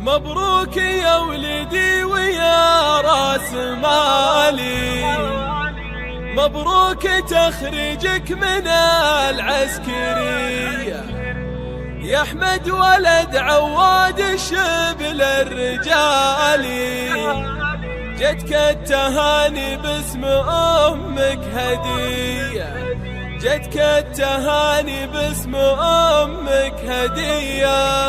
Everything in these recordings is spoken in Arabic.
مبروك يا ولدي ويا راس مالي، مبروك تخريجك من العسكرية يا أحمد ولد عواد شبل الرجالي. جتك التهاني باسم أمك هدية، جتك التهاني باسم أمك هدية.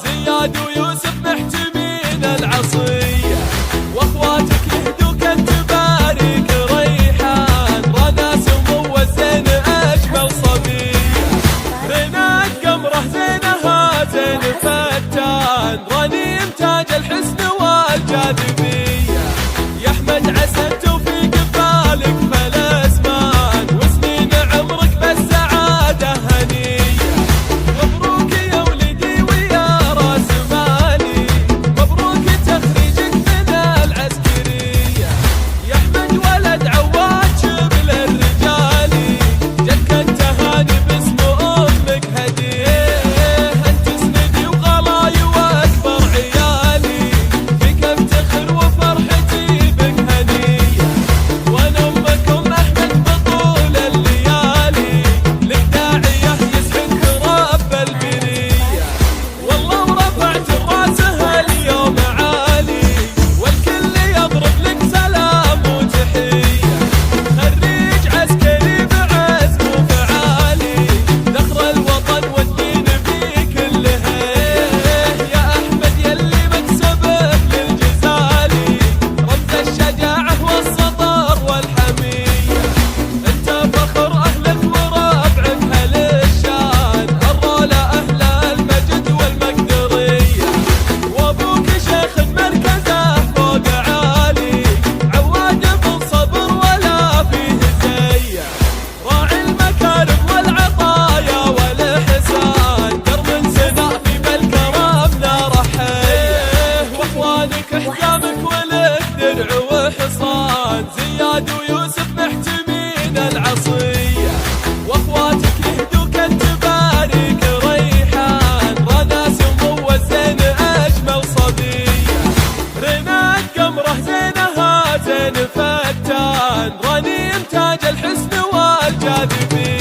زياد ويوسف محتمين العصية، واخواتك يهدوك تبارك ريحان رنا سمو والزين اجمل صبية. رنات قمره زينها زين فتان رنيم تاج الحسن والجاذبية. يا احمد عسى التوفيق ببالك فالاسمان وسنين عمرك بالسعادة هنية. زياد ويوسف محتمين العصية، واخواتك يهدوك تبارك ريحان رنا سمو والزين اجمل صبية. رنات قمره زينها زين فتان رنيم تاج الحسن والجاذبية.